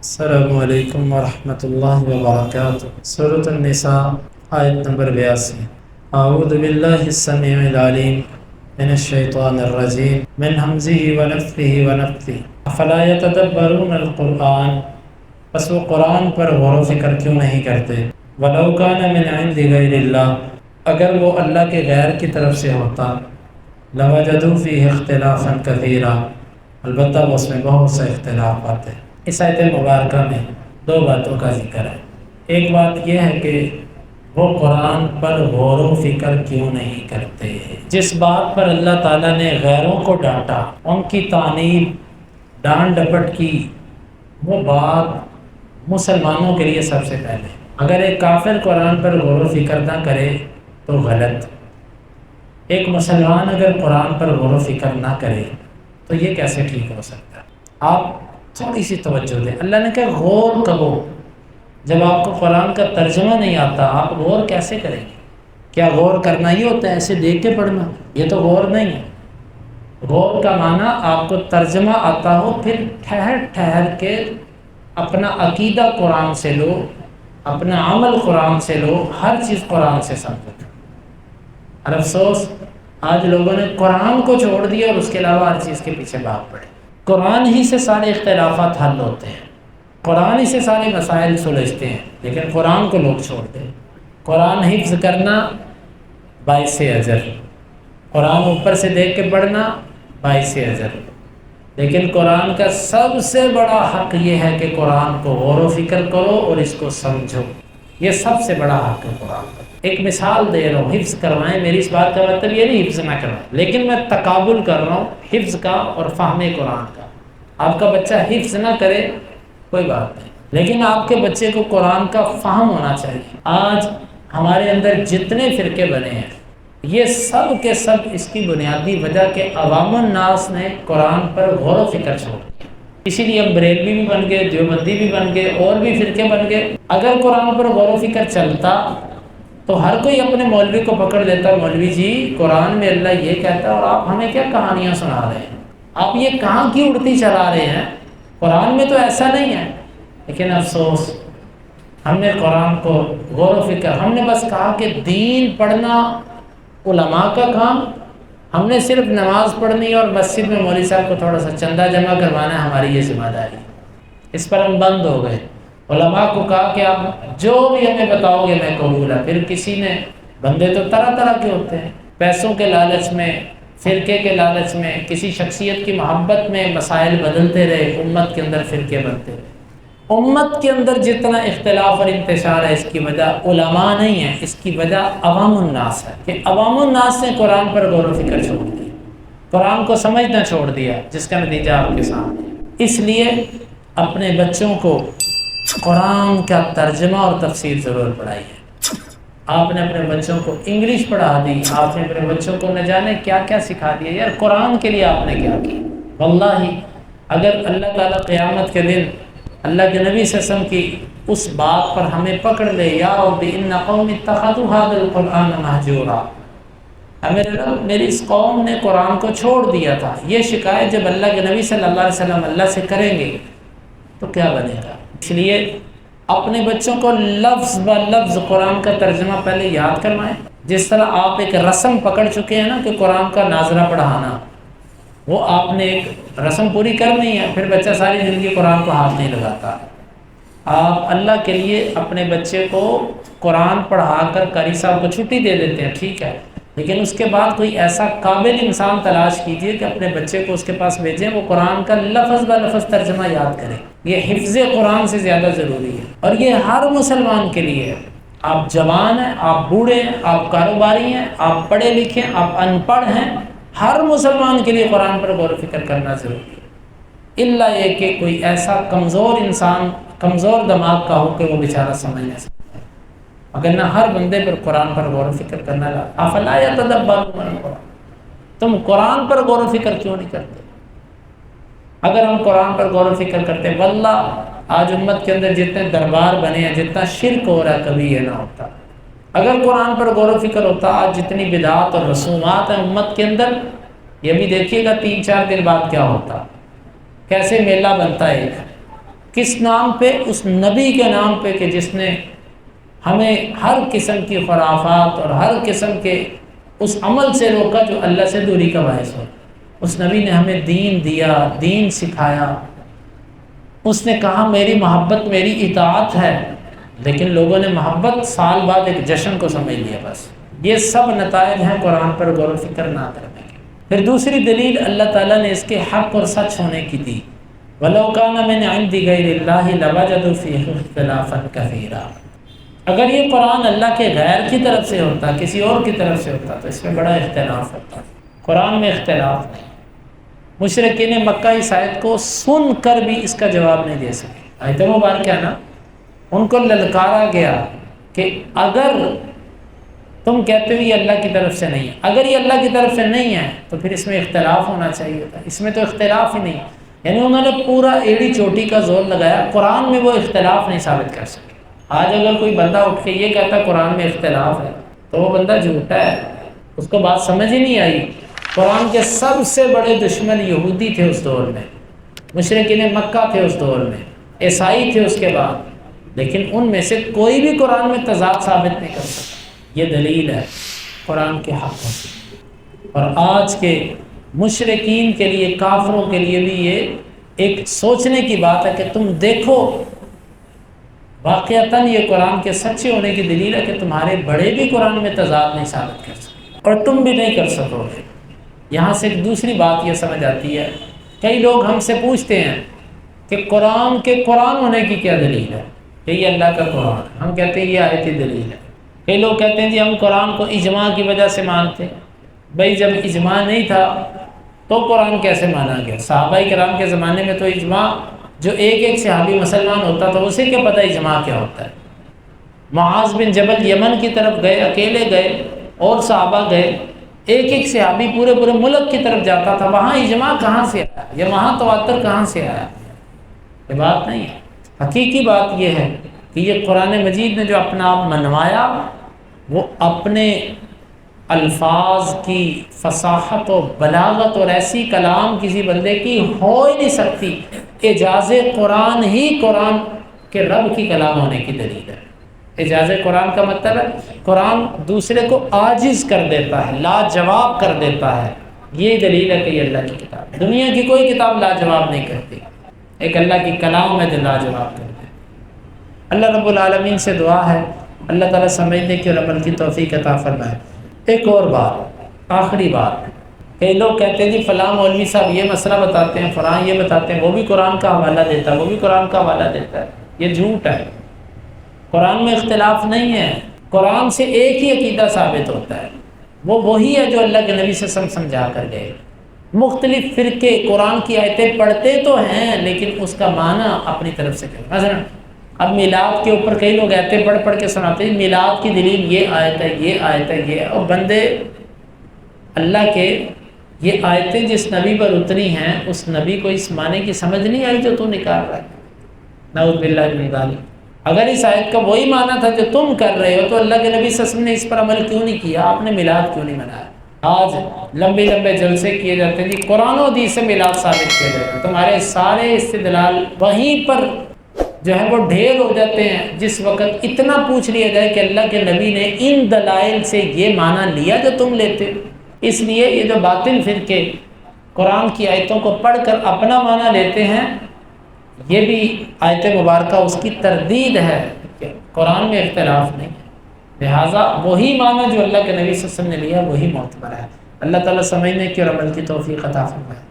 السلام علیکم ورحمۃ اللہ وبرکاتہ۔ سورۃ النساء آیت نمبر 82۔ اعوذ باللہ السمیع العلیم من الشیطان الرجیم من ہمزہ ونفثہ ونفثہ افلا یتدبرون القرآن، پس وہ قرآن پر غور و فکر کیوں نہیں کرتے؟ ولو کان من عند غیر اللہ، اگر وہ اللہ کے غیر کی طرف سے ہوتا، لوجدوا فیہ اختلافا کثیرا، البتہ اس میں بہت سے اختلاف آتے۔ اس آیت مبارکہ میں دو باتوں کا ذکر ہے۔ ایک بات یہ ہے کہ وہ قرآن پر غور و فکر کیوں نہیں کرتے۔ جس بات پر اللہ تعالیٰ نے غیروں کو ڈانٹا، ان کی تعریف ڈانٹ ڈپٹ کی، وہ بات مسلمانوں کے لیے سب سے پہلے۔ اگر ایک کافر قرآن پر غور و فکر نہ کرے تو غلط، ایک مسلمان اگر قرآن پر غور و فکر نہ کرے تو یہ کیسے ٹھیک ہو سکتا ہے؟ آپ تھوڑی سی توجہ دیں۔ اللہ نے کہا غور کرو۔ جب آپ کو قرآن کا ترجمہ نہیں آتا، آپ غور کیسے کریں گے؟ کیا غور کرنا ہی ہوتا ہے ایسے دیکھ کے پڑھنا؟ یہ تو غور نہیں ہے۔ غور کا معنی آپ کو ترجمہ آتا ہو، پھر ٹھہر ٹھہر کے اپنا عقیدہ قرآن سے لو، اپنا عمل قرآن سے لو، ہر چیز قرآن سے سمجھو۔ اور افسوس آج لوگوں نے قرآن کو چھوڑ دیا اور اس کے علاوہ ہر چیز کے پیچھے بھاگ پڑے۔ قرآن ہی سے سارے اختلافات حل ہوتے ہیں، قرآن ہی سے سارے مسائل سلجھتے ہیں، لیکن قرآن کو لوگ چھوڑ دیں۔ قرآن حفظ کرنا باعث اجر، قرآن اوپر سے دیکھ کے پڑھنا باعث اجر، لیکن قرآن کا سب سے بڑا حق یہ ہے کہ قرآن کو غور و فکر کرو اور اس کو سمجھو۔ یہ سب سے بڑا حق ہے قرآن کا۔ ایک مثال دے رہا ہوں، حفظ کروائیں، میری اس بات کا مطلب یہ نہیں حفظ نہ کروائیں، لیکن میں تقابل کر رہا ہوں حفظ کا اور فہم قرآن کا۔ آپ کا بچہ حفظ نہ کرے کوئی بات نہیں، لیکن آپ کے بچے کو قرآن کا فہم ہونا چاہیے۔ آج ہمارے اندر جتنے فرقے بنے ہیں، یہ سب کے سب اس کی بنیادی وجہ کہ عوام الناس نے قرآن پر غور و فکر چھوڑ دیا۔ اسی لیے اب بریلوی بھی بن گئے، دیوبندی بھی بن گئے، اور بھی فرقے بن گئے۔ اگر قرآن پر غور و فکر چلتا تو ہر کوئی اپنے مولوی کو پکڑ لیتا، مولوی جی قرآن میں اللہ یہ کہتا ہے اور آپ ہمیں کیا کہانیاں سنا رہے ہیں، آپ یہ کہاں کی اڑتی چلا رہے ہیں، قرآن میں تو ایسا نہیں ہے۔ لیکن افسوس ہم نے قرآن کو غور و فکر، ہم نے بس کہا کہ دین پڑھنا علماء کا کام، ہم نے صرف نماز پڑھنی اور مسجد میں مولوی صاحب کو تھوڑا سا چندہ جمع کروانا ہے، ہماری یہ ذمہ داری، اس پر ہم بند ہو گئے۔ علماء کو کہا کہ آپ جو بھی ہمیں بتاؤ گے میں قبول ہے۔ پھر کسی نے، بندے تو طرح طرح کے ہوتے ہیں، پیسوں کے لالچ میں، فرقے کے لالچ میں، کسی شخصیت کی محبت میں مسائل بدلتے رہے، امت کے اندر فرقے بنتے رہے۔ امت کے اندر جتنا اختلاف اور انتشار ہے، اس کی وجہ علماء نہیں ہے، اس کی وجہ عوام الناس ہے کہ عوام الناس نے قرآن پر غور و فکر چھوڑ دی، قرآن کو سمجھنا چھوڑ دیا، جس کا نتیجہ آپ کے سامنے۔ اس لیے اپنے بچوں کو قرآن کا ترجمہ اور تفسیر ضرور پڑھائیے۔ آپ نے اپنے بچوں کو انگلش پڑھا دی، آپ نے اپنے بچوں کو نہ جانے کیا کیا سکھا دیا، یار قرآن کے لیے آپ نے کیا کیا؟ واللہ اگر اللہ تعالیٰ قیامت کے دن اللہ کے نبی صلی اللہ علیہ وسلم کی اس بات پر ہمیں پکڑ لے، یا رب ان قوم اتخذوا هذا القرآن مہجورا، میرے رب میری اس قوم نے قرآن کو چھوڑ دیا تھا، یہ شکایت جب اللہ کے نبی صلی اللہ علیہ وسلم اللہ سے کریں گے تو کیا بنے گا؟ اس لیے اپنے بچوں کو لفظ ب لفظ قرآن کا ترجمہ پہلے یاد کروائیں۔ جس طرح آپ ایک رسم پکڑ چکے ہیں نا کہ قرآن کا ناظرہ پڑھانا، وہ آپ نے ایک رسم پوری کرنی ہے، پھر بچہ ساری زندگی قرآن کو ہاتھ نہیں لگاتا۔ آپ اللہ کے لیے اپنے بچے کو قرآن پڑھا کر قاری صاحب کو چھٹی دے دیتے ہیں، ٹھیک ہے، لیکن اس کے بعد کوئی ایسا قابل انسان تلاش کیجئے کہ اپنے بچے کو اس کے پاس بھیجیں، وہ قرآن کا لفظ ب لفظ ترجمہ یاد کرے۔ یہ حفظ قرآن سے زیادہ ضروری ہے، اور یہ ہر مسلمان کے لیے ہے۔ آپ جوان ہیں، آپ بوڑھے ہیں، آپ کاروباری ہیں، آپ پڑھے لکھے ہیں، آپ ان پڑھ ہیں، ہر مسلمان کے لیے قرآن پر غور و فکر کرنا ضروری ہے، الا یہ کہ کوئی ایسا کمزور انسان، کمزور دماغ کا ہو کہ وہ بیچارہ سمجھ نہیں سکتا، اگر نہ ہر بندے پر قرآن پر غور و فکر کرنا لا افلا یتدبرون القرآن، تم قرآن پر غور و فکر کیوں نہیں کرتے؟ اگر ہم قرآن پر غور و فکر کرتے، واللہ آج امت کے اندر جتنے دربار بنے ہیں، جتنا شرک ہو رہا ہے، کبھی یہ نہ ہوتا۔ اگر قرآن پر غور و فکر ہوتا، آج جتنی بدعات اور رسومات ہیں امت کے اندر، یہ بھی دیکھیے گا 3-4 دن بعد کیا ہوتا، کیسے میلہ بنتا ہے ایک، کس نام پہ؟ اس نبی کے نام پہ کہ جس نے ہمیں ہر قسم کی خرافات اور ہر قسم کے اس عمل سے روکا جو اللہ سے دوری کا باعث ہو۔ اس نبی نے ہمیں دین دیا، دین سکھایا، اس نے کہا میری محبت میری اطاعت ہے، لیکن لوگوں نے محبت سال بعد ایک جشن کو سمجھ لیا بس۔ یہ سب نتائج ہیں قرآن پر غور و فکر نہ کرنے کے۔ پھر دوسری دلیل اللہ تعالیٰ نے اس کے حق اور سچ ہونے کی دی، وَلَوْ كَانَ مِنْ عِنْدِ غَيْرِ اللَّهِ لَوَجَدُوا فِيهِ اخْتِلَافًا كَثِيرًا۔ اگر یہ قرآن اللہ کے غیر کی طرف سے ہوتا، کسی اور کی طرف سے ہوتا، تو اس میں بڑا اختلاف ہوتا۔ قرآن میں اختلاف نہیں۔ مشرکین مکہ اس آیت کو سن کر بھی اس کا جواب نہیں دے سکے۔ آیت مبارکہ ہے نا، ان کو للکارا گیا کہ اگر تم کہتے ہو یہ اللہ کی طرف سے نہیں ہے، اگر یہ اللہ کی طرف سے نہیں ہے تو پھر اس میں اختلاف ہونا چاہیے تھا، اس میں تو اختلاف ہی نہیں۔ یعنی انہوں نے پورا ایڑی چوٹی کا زور لگایا، قرآن میں وہ اختلاف نہیں ثابت کر سکے۔ آج اگر کوئی بندہ اٹھ کے یہ کہتا ہے قرآن میں اختلاف ہے تو وہ بندہ جھوٹا ہے، اس کو بات سمجھ ہی نہیں آئی۔ قرآن کے سب سے بڑے دشمن یہودی تھے اس دور میں، مشرکین مکہ تھے اس دور میں، عیسائی تھے اس کے بعد، لیکن ان میں سے کوئی بھی قرآن میں تضاد ثابت نہیں کر سکتا۔ یہ دلیل ہے قرآن کے حق میں۔ اور آج کے مشرکین کے لیے، کافروں کے لیے بھی یہ ایک سوچنے کی بات ہے کہ تم دیکھو واقعتاً یہ قرآن کے سچے ہونے کی دلیل ہے کہ تمہارے بڑے بھی قرآن میں تضاد نہیں ثابت کر سکتے اور تم بھی نہیں کر سکو گے۔ یہاں سے ایک دوسری بات یہ سمجھ آتی ہے، کئی لوگ ہم سے پوچھتے ہیں کہ قرآن کے قرآن ہونے کی کیا دلیل ہے، کہ یہ اللہ کا قرآن ہے، ہم کہتے ہیں یہ آیتی دلیل ہے۔ کئی لوگ کہتے ہیں جی ہم قرآن کو اجماع کی وجہ سے مانتے ہیں۔ بھائی جب اجماع نہیں تھا تو قرآن کیسے مانا گیا؟ صحابہ کرام کے زمانے میں تو اجماع، جو ایک ایک صحابی مسلمان ہوتا تھا اسے کیا پتہ اجماع کیا ہوتا ہے؟ معاذ بن جبل یمن کی طرف گئے، اکیلے گئے، اور صحابہ گئے، ایک ایک صحابی پورے پورے ملک کی طرف جاتا تھا، وہاں اجماع کہاں سے آیا یا وہاں تواتر کہاں سے آیا؟ یہ بات نہیں ہے۔ حقیقی بات یہ ہے کہ یہ قرآن مجید نے جو اپنا آپ منوایا، وہ اپنے الفاظ کی فصاحت و بلاغت اور ایسی کلام کسی بندے کی ہو ہی نہیں سکتی۔ اعجاز قرآن ہی قرآن کے رب کی کلام ہونے کی دلیل ہے۔ اعجاز قرآن کا مطلب ہے قرآن دوسرے کو عاجز کر دیتا ہے، لاجواب کر دیتا ہے۔ یہ دلیل ہے کہ یہ اللہ کی کتاب ہے۔ دنیا کی کوئی کتاب لاجواب نہیں کرتی، ایک اللہ کی کلام ہے جو لاجواب کرتی ہے۔ اللہ رب العالمین سے دعا ہے اللہ تعالیٰ سمجھنے کی اور عمل کی توفیق عطا فرمائے۔ ایک اور بات، آخری بات، کئی لوگ کہتے ہیں جی فلاں مولوی صاحب یہ مسئلہ بتاتے ہیں، فلاں یہ بتاتے ہیں، وہ بھی قرآن کا حوالہ دیتا ہے، وہ بھی قرآن کا حوالہ دیتا ہے۔ یہ جھوٹ ہے، قرآن میں اختلاف نہیں ہے۔ قرآن سے ایک ہی عقیدہ ثابت ہوتا ہے، وہ وہی ہے جو اللہ کے نبی صلی اللہ علیہ وسلم سمجھا کر گئے۔ مختلف فرقے قرآن کی آیتیں پڑھتے تو ہیں لیکن اس کا معنی اپنی طرف سے کریں۔ مثلا اب میلاد کے اوپر کئی لوگ آیتیں پڑھ پڑھ کے سناتے ہیں، میلاد کی دلیل یہ آیت ہے، یہ آیت ہے، یہ، اور بندے اللہ کے یہ آیتیں جس نبی پر اتری ہیں اس نبی کو اس معنی کی سمجھ نہیں آئی جو تو نکال رہا ہے۔ نعوذ باللہ من ذالک۔ اگر اس آیت کا وہی معنی تھا جو تم کر رہے ہو تو اللہ کے نبی صلی اللہ علیہ وسلم نے اس پر عمل کیوں نہیں کیا؟ آپ نے میلاد کیوں نہیں منایا؟ آج لمبے لمبے جلسے کیے جاتے ہیں جی قرآن و حدیث سے میلاد ثابت کیا جاتا ہے، تمہارے سارے استدلال وہیں پر جو ہے وہ ڈھیر ہو جاتے ہیں۔ جس وقت اتنا پوچھ لیا جائے کہ اللہ کے نبی نے ان دلائل سے یہ معنی لیا جو تم لیتے ہو، اس لیے یہ جو باطل فرقے قرآن کی آیتوں کو پڑھ کر اپنا معنی لیتے ہیں، یہ بھی آیت مبارکہ اس کی تردید ہے کہ قرآن میں اختلاف نہیں ہے، لہٰذا وہی معنی جو اللہ کے نبی صلی اللہ علیہ وسلم نے لیا وہی معتبر ہے۔ اللہ تعالیٰ سمجھنے کی اور عمل کی توفیق عطا فرمائے۔